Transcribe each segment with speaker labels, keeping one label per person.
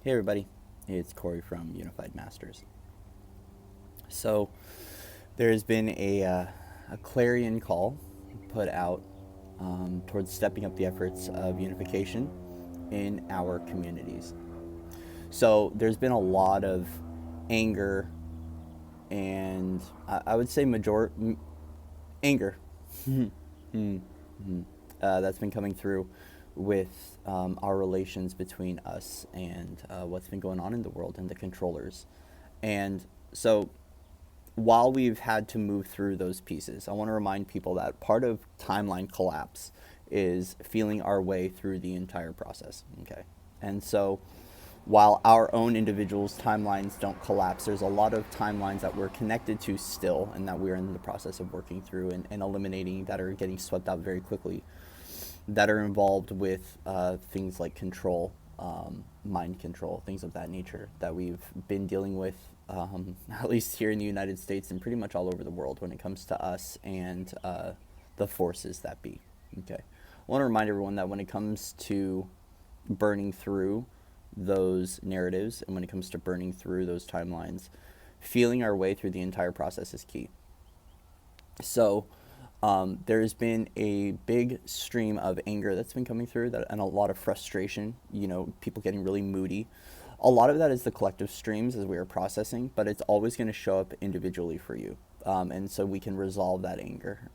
Speaker 1: Hey everybody, it's Corey from Unified Masters. So there's been a clarion call put out towards stepping up the efforts of unification in our communities. So there's been a lot of anger and I would say anger that's been coming through with our relations between us and what's been going on in the world and the controllers. And so while we've had to move through those pieces, I want to remind people that part of timeline collapse is feeling our way through the entire process. Okay. And so while our own individuals' timelines don't collapse, there's a lot of timelines that we're connected to still and that we're in the process of working through and eliminating that are getting swept out very quickly that are involved with things like control, mind control, things of that nature that we've been dealing with, at least here in the United States and pretty much all over the world when it comes to us and the forces that be. Okay. I want to remind everyone that when it comes to burning through those narratives and when it comes to burning through those timelines, feeling our way through the entire process is key. So, there's been a big stream of anger that's been coming through that, and a lot of frustration, people getting really moody. A lot of that is the collective streams as we are processing, but it's always going to show up individually for you. And so we can resolve that anger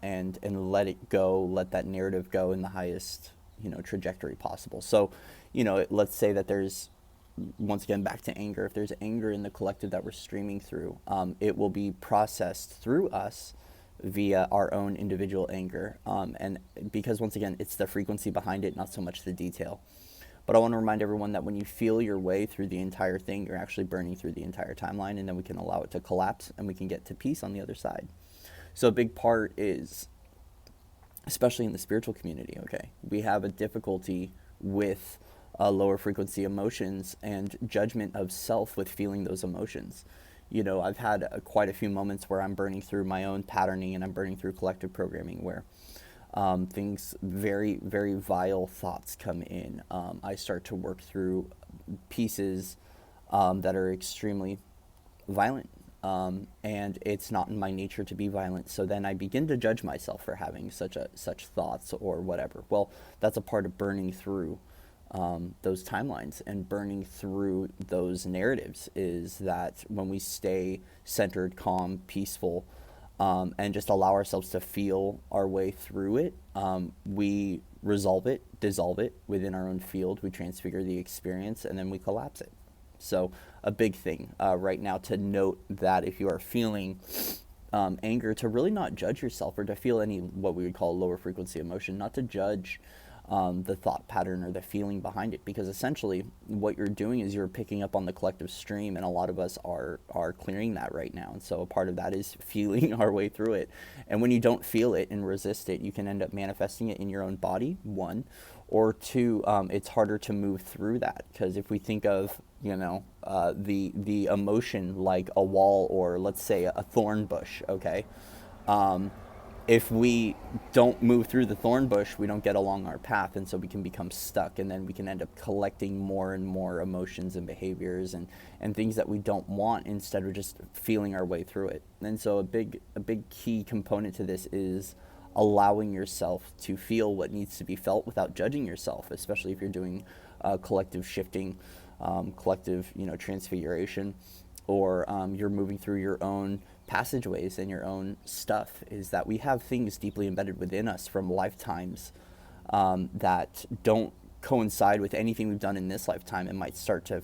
Speaker 1: and let it go, let that narrative go in the highest trajectory possible. So, let's say that there's once again back to anger. If there's anger in the collective that we're streaming through, it will be processed through us via our own individual anger. And because once again, it's the frequency behind it, not so much the detail. But I want to remind everyone that when you feel your way through the entire thing, you're actually burning through the entire timeline, and then we can allow it to collapse and we can get to peace on the other side. So a big part is, especially in the spiritual community, okay, we have a difficulty with lower frequency emotions and judgment of self with feeling those emotions. I've had quite a few moments where I'm burning through my own patterning and I'm burning through collective programming where things, very, very vile thoughts come in. I start to work through pieces that are extremely violent. And it's not in my nature to be violent. So then I begin to judge myself for having such thoughts or whatever. Well, that's a part of burning through those timelines and burning through those narratives. Is that when we stay centered, calm, peaceful, and just allow ourselves to feel our way through it, we resolve it, dissolve it within our own field. We transfigure the experience, and then we collapse it. So a big thing right now to note that if you are feeling anger, to really not judge yourself or to feel any what we would call lower frequency emotion, not to judge the thought pattern or the feeling behind it, because essentially what you're doing is you're picking up on the collective stream, and a lot of us are clearing that right now. And so a part of that is feeling our way through it. And when you don't feel it and resist it, you can end up manifesting it in your own body, one, or two, it's harder to move through that, because if we think of the emotion like a wall, or let's say a thorn bush, okay, if we don't move through the thorn bush, we don't get along our path, and so we can become stuck, and then we can end up collecting more and more emotions and behaviors and things that we don't want, instead of just feeling our way through it. And so a big key component to this is allowing yourself to feel what needs to be felt without judging yourself, especially if you're doing collective shifting, collective transfiguration, or you're moving through your own passageways and your own stuff. Is that we have things deeply embedded within us from lifetimes that don't coincide with anything we've done in this lifetime, and might start to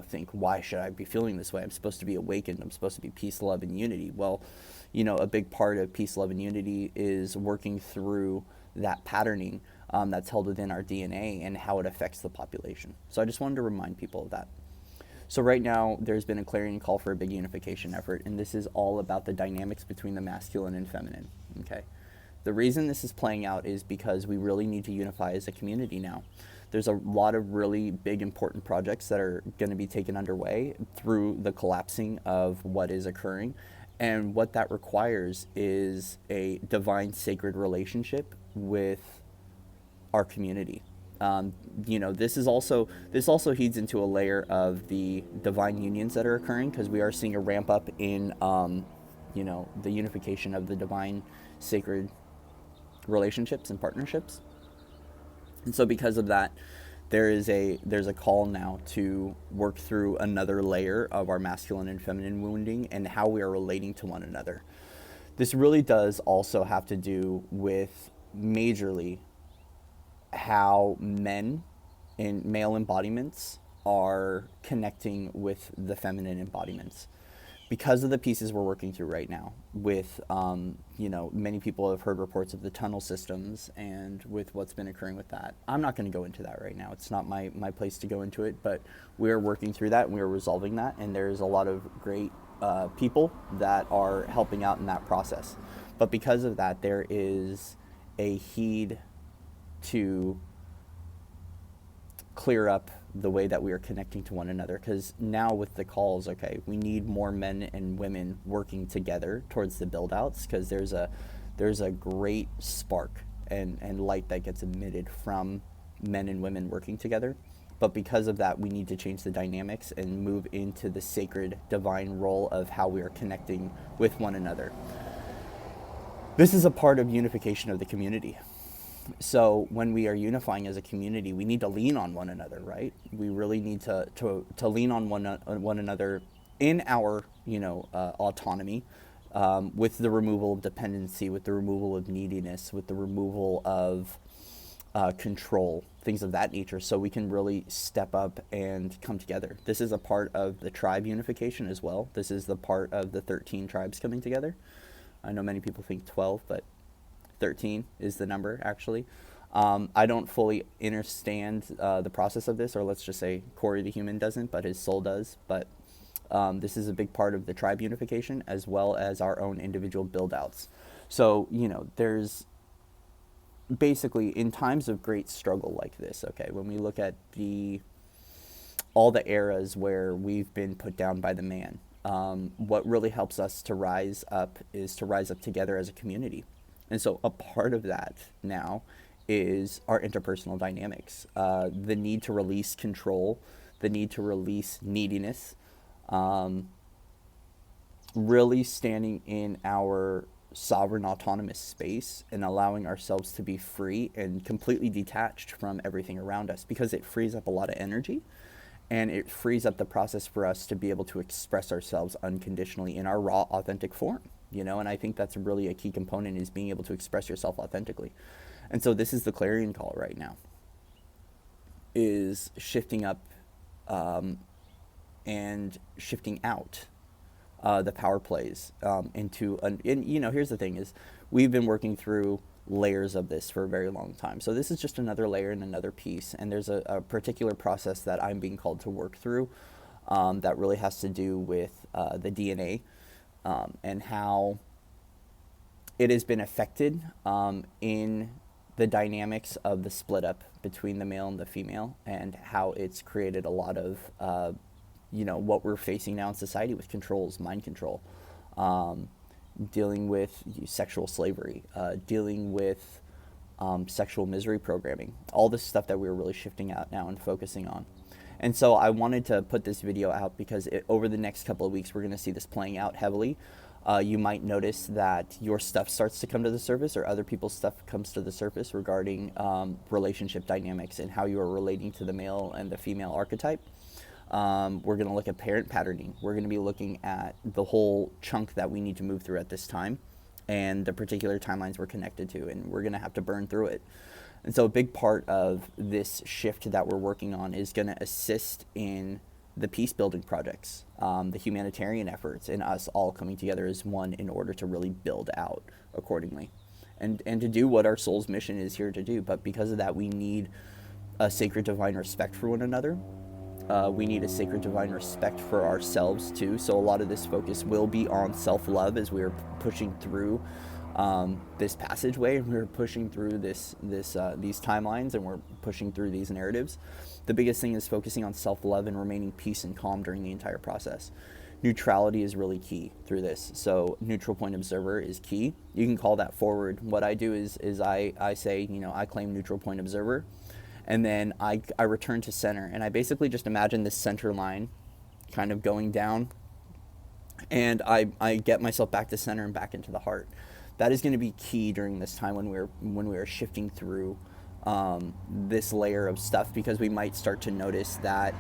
Speaker 1: think, why should I be feeling this way? I'm supposed to be awakened, I'm supposed to be peace, love, and unity. Well, a big part of peace, love, and unity is working through that patterning that's held within our DNA and how it affects the population. So I just wanted to remind people of that. So right now, there's been a clarion call for a big unification effort, and this is all about the dynamics between the masculine and feminine, okay? The reason this is playing out is because we really need to unify as a community now. There's a lot of really big, important projects that are going to be taken underway through the collapsing of what is occurring, and what that requires is a divine, sacred relationship with our community. This also heeds into a layer of the divine unions that are occurring, because we are seeing a ramp up in the unification of the divine sacred relationships and partnerships. And so because of that, there's a call now to work through another layer of our masculine and feminine wounding and how we are relating to one another. This really does also have to do with majorly how men in male embodiments are connecting with the feminine embodiments. Because of the pieces we're working through right now with, many people have heard reports of the tunnel systems and with what's been occurring with that. I'm not going to go into that right now. It's not my place to go into it, but we're working through that and we're resolving that. And there's a lot of great people that are helping out in that process. But because of that, there is a heed to clear up the way that we are connecting to one another, because now with the calls, okay, we need more men and women working together towards the build outs, because there's a great spark and light that gets emitted from men and women working together. But because of that, we need to change the dynamics and move into the sacred divine role of how we are connecting with one another. This is a part of unification of the community. So when we are unifying as a community, we need to lean on one another, right? We really need to lean on one another in our autonomy, with the removal of dependency, with the removal of neediness, with the removal of control, things of that nature, so we can really step up and come together. This is a part of the tribe unification as well. This is the part of the 13 tribes coming together. I know many people think 12, but 13 is the number, actually. I don't fully understand the process of this, or let's just say Corey the human doesn't, but his soul does. But this is a big part of the tribe unification, as well as our own individual build-outs. So, there's basically, in times of great struggle like this, okay, when we look at all the eras where we've been put down by the man, what really helps us to rise up is to rise up together as a community. And so a part of that now is our interpersonal dynamics, the need to release control, the need to release neediness, really standing in our sovereign autonomous space and allowing ourselves to be free and completely detached from everything around us, because it frees up a lot of energy and it frees up the process for us to be able to express ourselves unconditionally in our raw, authentic form. And I think that's really a key component, is being able to express yourself authentically. And so this is the clarion call right now, is shifting up and shifting out the power plays into, here's the thing is, we've been working through layers of this for a very long time. So this is just another layer and another piece. And there's a particular process that I'm being called to work through that really has to do with the DNA. And how it has been affected in the dynamics of the split up between the male and the female, and how it's created a lot of, what we're facing now in society with controls, mind control, dealing with sexual slavery, dealing with sexual misery programming, all this stuff that we're really shifting out now and focusing on. And so I wanted to put this video out because over the next couple of weeks, we're going to see this playing out heavily. You might notice that your stuff starts to come to the surface, or other people's stuff comes to the surface regarding relationship dynamics and how you are relating to the male and the female archetype. We're going to look at parent patterning. We're going to be looking at the whole chunk that we need to move through at this time and the particular timelines we're connected to, and we're going to have to burn through it. And so a big part of this shift that we're working on is going to assist in the peace building projects, the humanitarian efforts, and us all coming together as one in order to really build out accordingly and to do what our soul's mission is here to do. But because of that, we need a sacred divine respect for one another. We need a sacred divine respect for ourselves too. So a lot of this focus will be on self-love as we're pushing through this passageway, and we're pushing through these timelines, and we're pushing through these narratives. The biggest thing is focusing on self-love and remaining peace and calm during the entire process. Neutrality is really key through this. So neutral point observer is key. You can call that forward. What I do is I say, I claim neutral point observer, And then I return to center, and I basically just imagine this center line kind of going down, and I get myself back to center and back into the heart. That is going to be key during this time when we are shifting through this layer of stuff, because we might start to notice that,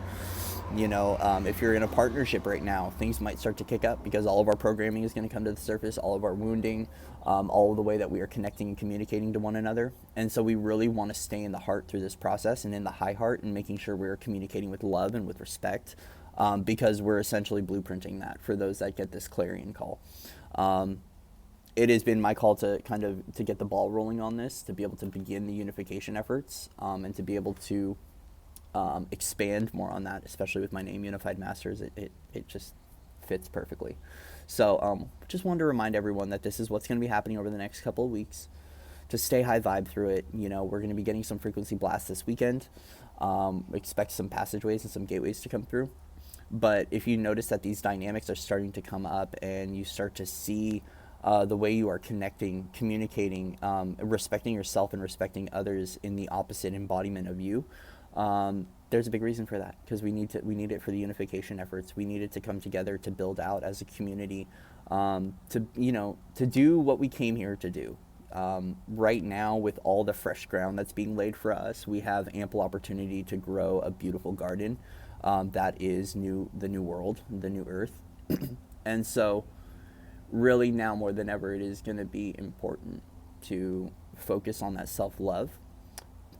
Speaker 1: if you're in a partnership right now, things might start to kick up, because all of our programming is going to come to the surface, all of our wounding, all of the way that we are connecting and communicating to one another. And so we really want to stay in the heart through this process, and in the high heart, and making sure we're communicating with love and with respect, because we're essentially blueprinting that for those that get this clarion call. It has been my call to to get the ball rolling on this, to be able to begin the unification efforts, and to be able to expand more on that, especially with my name, Unified Masters. It just fits perfectly. So just wanted to remind everyone that this is what's going to be happening over the next couple of weeks. To stay high vibe through it. We're going to be getting some frequency blasts this weekend. Expect some passageways and some gateways to come through. But if you notice that these dynamics are starting to come up, and you start to see the way you are connecting, communicating, respecting yourself and respecting others in the opposite embodiment of you, there's a big reason for that, because we need it for the unification efforts. We need it to come together to build out as a community, to do what we came here to do. Right now, with all the fresh ground that's being laid for us, we have ample opportunity to grow a beautiful garden that is the new world, the new earth. And so really now more than ever, it is going to be important to focus on that self-love,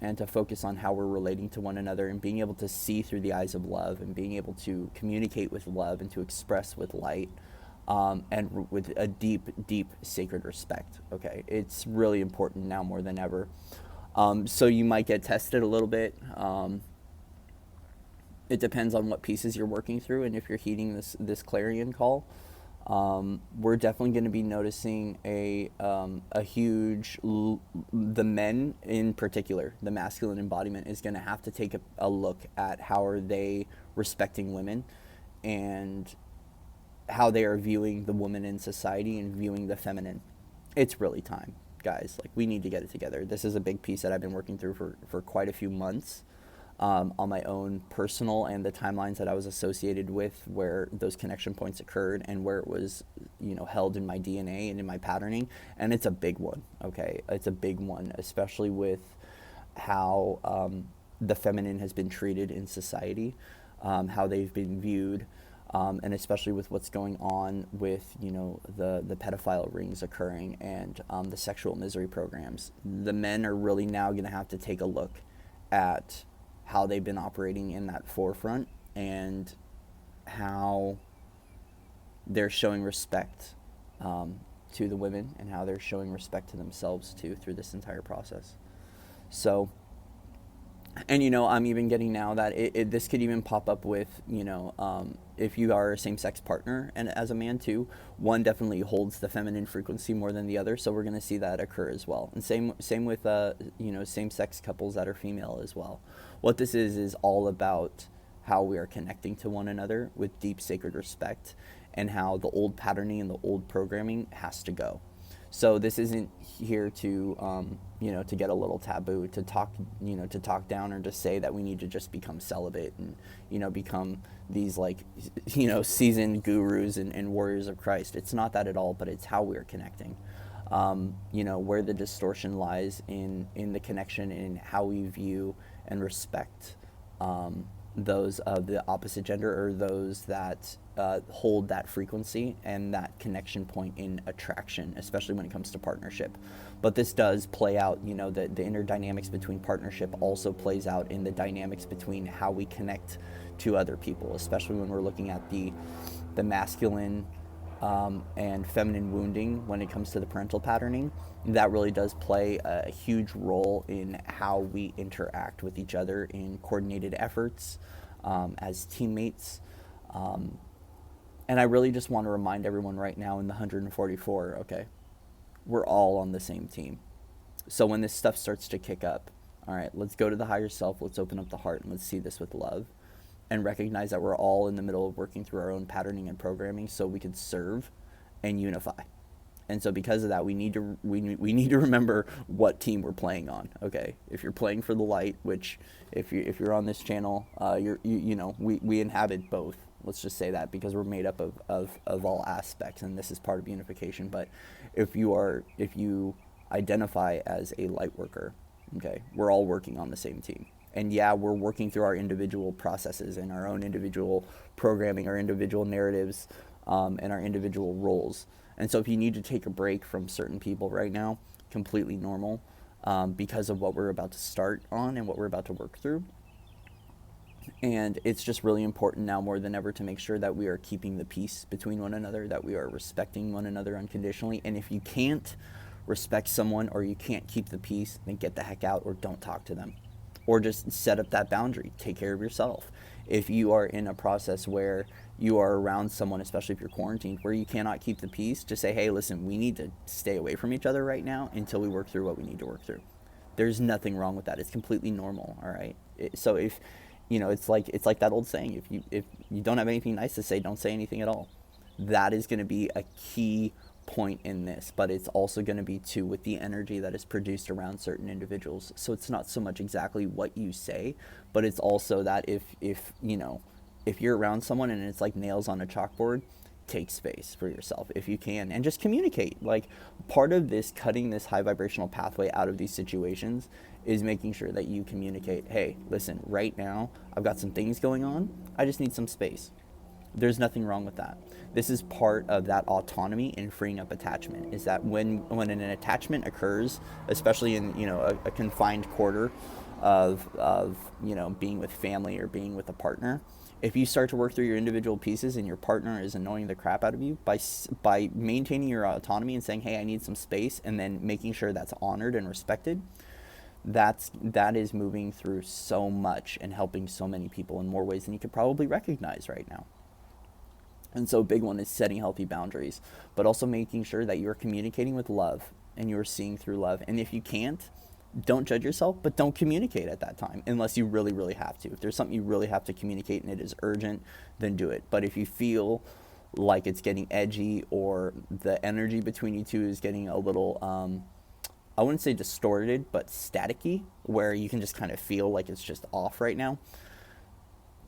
Speaker 1: and to focus on how we're relating to one another, and being able to see through the eyes of love, and being able to communicate with love, and to express with light, and with a deep, deep sacred respect. Okay, it's really important now more than ever. So you might get tested a little bit. It depends on what pieces you're working through, and if you're heeding this clarion call. We're definitely going to be noticing a huge, the men in particular, the masculine embodiment is going to have to take a look at how are they respecting women, and how they are viewing the woman in society, and viewing the feminine. It's really time, guys. Like, we need to get it together. This is a big piece that I've been working through for quite a few months. On my own personal, and the timelines that I was associated with, where those connection points occurred, and where it was, held in my DNA and in my patterning. And it's a big one, okay? It's a big one, especially with how the feminine has been treated in society, how they've been viewed, and especially with what's going on with, the pedophile rings occurring, and the sexual misery programs. The men are really now going to have to take a look at how they've been operating in that forefront, and how they're showing respect to the women, and how they're showing respect to themselves too through this entire process. So, and I'm even getting now that this could even pop up with, if you are a same-sex partner, and as a man too, one definitely holds the feminine frequency more than the other, so we're going to see that occur as well. And same with same-sex couples that are female as well. What this is all about how we are connecting to one another with deep sacred respect, and how the old patterning and the old programming has to go. So this isn't here to to get a little taboo, to talk down, or to say that we need to just become celibate, and become these seasoned gurus and warriors of Christ. It's not that at all, but it's how we're connecting. Where the distortion lies in the connection, in how we view and respect those of the opposite gender, or those that hold that frequency and that connection point in attraction, especially when it comes to partnership. But this does play out, the inner dynamics between partnership also plays out in the dynamics between how we connect to other people, especially when we're looking at the masculine and feminine wounding when it comes to the parental patterning. That really does play a huge role in how we interact with each other in coordinated efforts as teammates. And I really just want to remind everyone right now in the 144, okay, we're all on the same team. So when this stuff starts to kick up, all right, let's go to the higher self, let's open up the heart, and let's see this with love, and recognize that we're all in the middle of working through our own patterning and programming, so we can serve and unify. And so because of that, we need to remember what team we're playing on. Okay, if you're playing for the light, which if you're on this channel, we inhabit both. Let's just say that, because we're made up of all aspects, and this is part of unification. But if you identify as a light worker, okay, we're all working on the same team. And yeah, we're working through our individual processes and our own individual programming, our individual narratives, and our individual roles. And so if you need to take a break from certain people right now, completely normal, because of what we're about to start on and what we're about to work through. And it's just really important now more than ever to make sure that we are keeping the peace between one another, that we are respecting one another unconditionally. And if you can't respect someone, or you can't keep the peace, then get the heck out, or don't talk to them. Or just set up that boundary. Take care of yourself. If you are in a process where you are around someone, especially if you're quarantined, where you cannot keep the peace, just say, hey, listen, we need to stay away from each other right now until we work through what we need to work through. There's nothing wrong with that. It's completely normal, all right? So if, it's like that old saying, if you don't have anything nice to say, don't say anything at all. That is going to be a key point in this, but it's also going to be too with the energy that is produced around certain individuals. So it's not so much exactly what you say, but it's also that if you're around someone and it's like nails on a chalkboard, take space for yourself if you can, and just communicate. Like, part of this cutting this high vibrational pathway out of these situations is making sure that you communicate, hey, listen, right now I've got some things going on, I just need some space. There's nothing wrong with that. This is part of that autonomy and freeing up attachment, is that when an attachment occurs, especially in a confined quarter of being with family or being with a partner, if you start to work through your individual pieces and your partner is annoying the crap out of you, by maintaining your autonomy and saying, hey, I need some space, and then making sure that's honored and respected, that is moving through so much and helping so many people in more ways than you could probably recognize right now. And so a big one is setting healthy boundaries, but also making sure that you're communicating with love and you're seeing through love. And if you can't, don't judge yourself, but don't communicate at that time unless you really, really have to. If there's something you really have to communicate and it is urgent, then do it. But if you feel like it's getting edgy, or the energy between you two is getting a little, I wouldn't say distorted, but staticky, where you can just kind of feel like it's just off right now,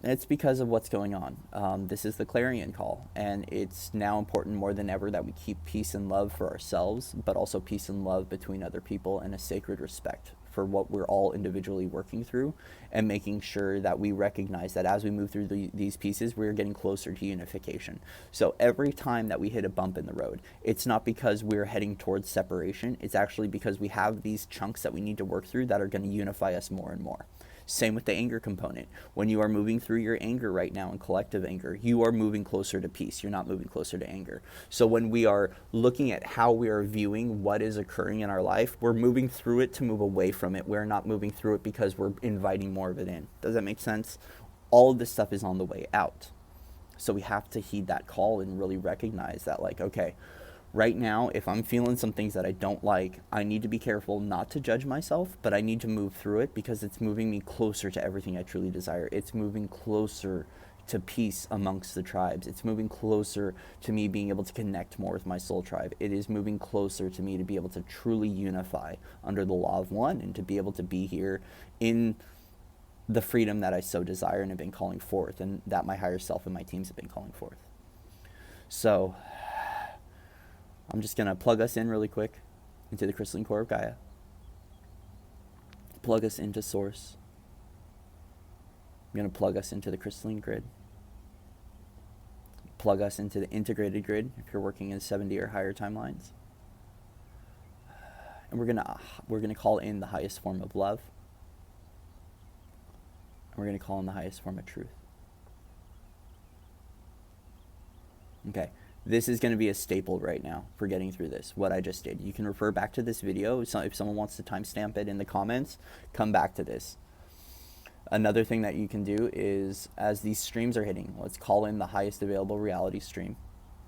Speaker 1: it's because of what's going on. This is the clarion call, and it's now important more than ever that we keep peace and love for ourselves, but also peace and love between other people, and a sacred respect for what we're all individually working through, and making sure that we recognize that as we move through these pieces, we're getting closer to unification. So every time that we hit a bump in the road, it's not because we're heading towards separation, it's actually because we have these chunks that we need to work through that are going to unify us more and more. Same with the anger component. When you are moving through your anger right now, and collective anger, you are moving closer to peace. You're not moving closer to anger. So when we are looking at how we are viewing what is occurring in our life, we're moving through it to move away from it. We're not moving through it because we're inviting more of it in. Does that make sense? All of this stuff is on the way out. So we have to heed that call and really recognize that, like, okay, right now, if I'm feeling some things that I don't like, I need to be careful not to judge myself, but I need to move through it because it's moving me closer to everything I truly desire. It's moving closer to peace amongst the tribes. It's moving closer to me being able to connect more with my soul tribe. It is moving closer to me to be able to truly unify under the law of one, and to be able to be here in the freedom that I so desire and have been calling forth, and that my higher self and my teams have been calling forth. So I'm just going to plug us in really quick into the crystalline core of Gaia. Plug us into source. I'm going to plug us into the crystalline grid. Plug us into the integrated grid if you're working in 70 or higher timelines. And we're going to call in the highest form of love. And we're going to call in the highest form of truth. Okay. This is going to be a staple right now for getting through this, what I just did. You can refer back to this video. So if someone wants to timestamp it in the comments, come back to this. Another thing that you can do is, as these streams are hitting, let's call in the highest available reality stream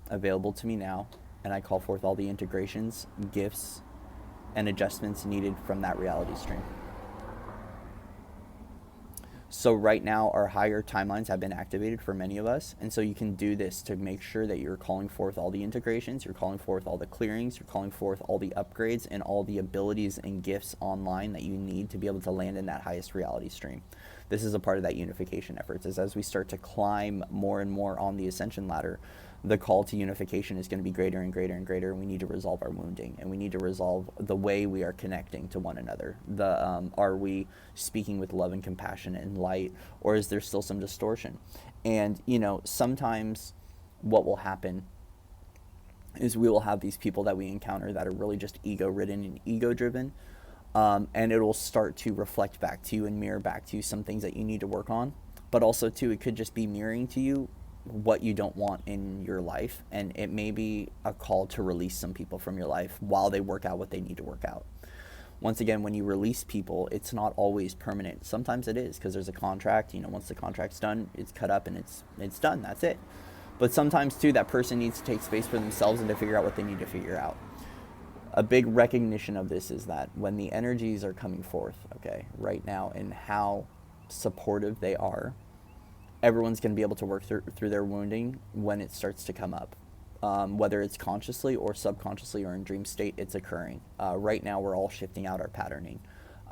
Speaker 1: available to me now, and I call forth all the integrations, gifts, and adjustments needed from that reality stream. So right now, our higher timelines have been activated for many of us. And so you can do this to make sure that you're calling forth all the integrations, you're calling forth all the clearings, you're calling forth all the upgrades and all the abilities and gifts online that you need to be able to land in that highest reality stream. This is a part of that unification efforts, is as we start to climb more and more on the ascension ladder, the call to unification is going to be greater and greater and greater. We need to resolve our wounding, and we need to resolve the way we are connecting to one another. Are we speaking with love and compassion and light, or is there still some distortion? And sometimes what will happen is we will have these people that we encounter that are really just ego ridden and ego driven, and it will start to reflect back to you and mirror back to you some things that you need to work on. But also too, it could just be mirroring to you what you don't want in your life, and it may be a call to release some people from your life while they work out what they need to work out. Once again, when you release people, it's not always permanent. Sometimes it is, because there's a contract. Once the contract's done, it's cut up and it's done. That's it. But sometimes too, that person needs to take space for themselves and to figure out what they need to figure out. A big recognition of this is that when the energies are coming forth, okay, right now, and how supportive they are, everyone's going to be able to work through their wounding when it starts to come up. Whether it's consciously or subconsciously or in dream state, it's occurring. Right now, we're all shifting out our patterning.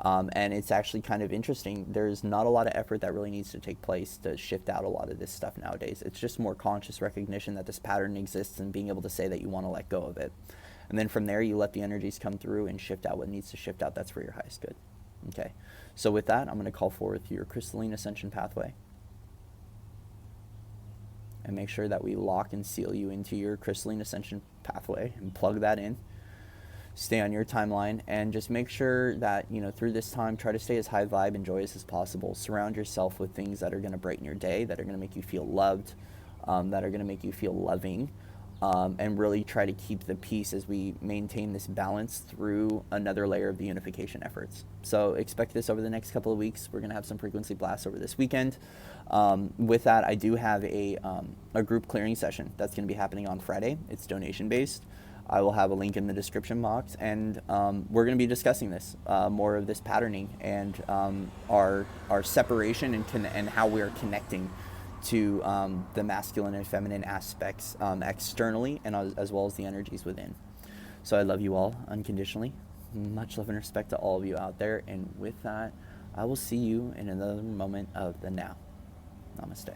Speaker 1: And it's actually kind of interesting. There's not a lot of effort that really needs to take place to shift out a lot of this stuff nowadays. It's just more conscious recognition that this pattern exists and being able to say that you want to let go of it. And then from there, you let the energies come through and shift out what needs to shift out. That's for your highest good. Okay. So with that, I'm going to call forth your crystalline ascension pathway. And make sure that we lock and seal you into your crystalline ascension pathway and plug that in. Stay on your timeline and just make sure that, through this time, try to stay as high vibe and joyous as possible. Surround yourself with things that are going to brighten your day, that are going to make you feel loved, that are going to make you feel loving, and really try to keep the peace as we maintain this balance through another layer of the unification efforts. So expect this over the next couple of weeks. We're going to have some frequency blasts over this weekend. With that, I do have a group clearing session that's going to be happening on Friday. It's donation based. I will have a link in the description box, and we're going to be discussing this, more of this patterning and our separation and how we are connecting to the masculine and feminine aspects externally and as well as the energies within. So I love you all unconditionally. Much love and respect to all of you out there. And with that, I will see you in another moment of the now. Namaste.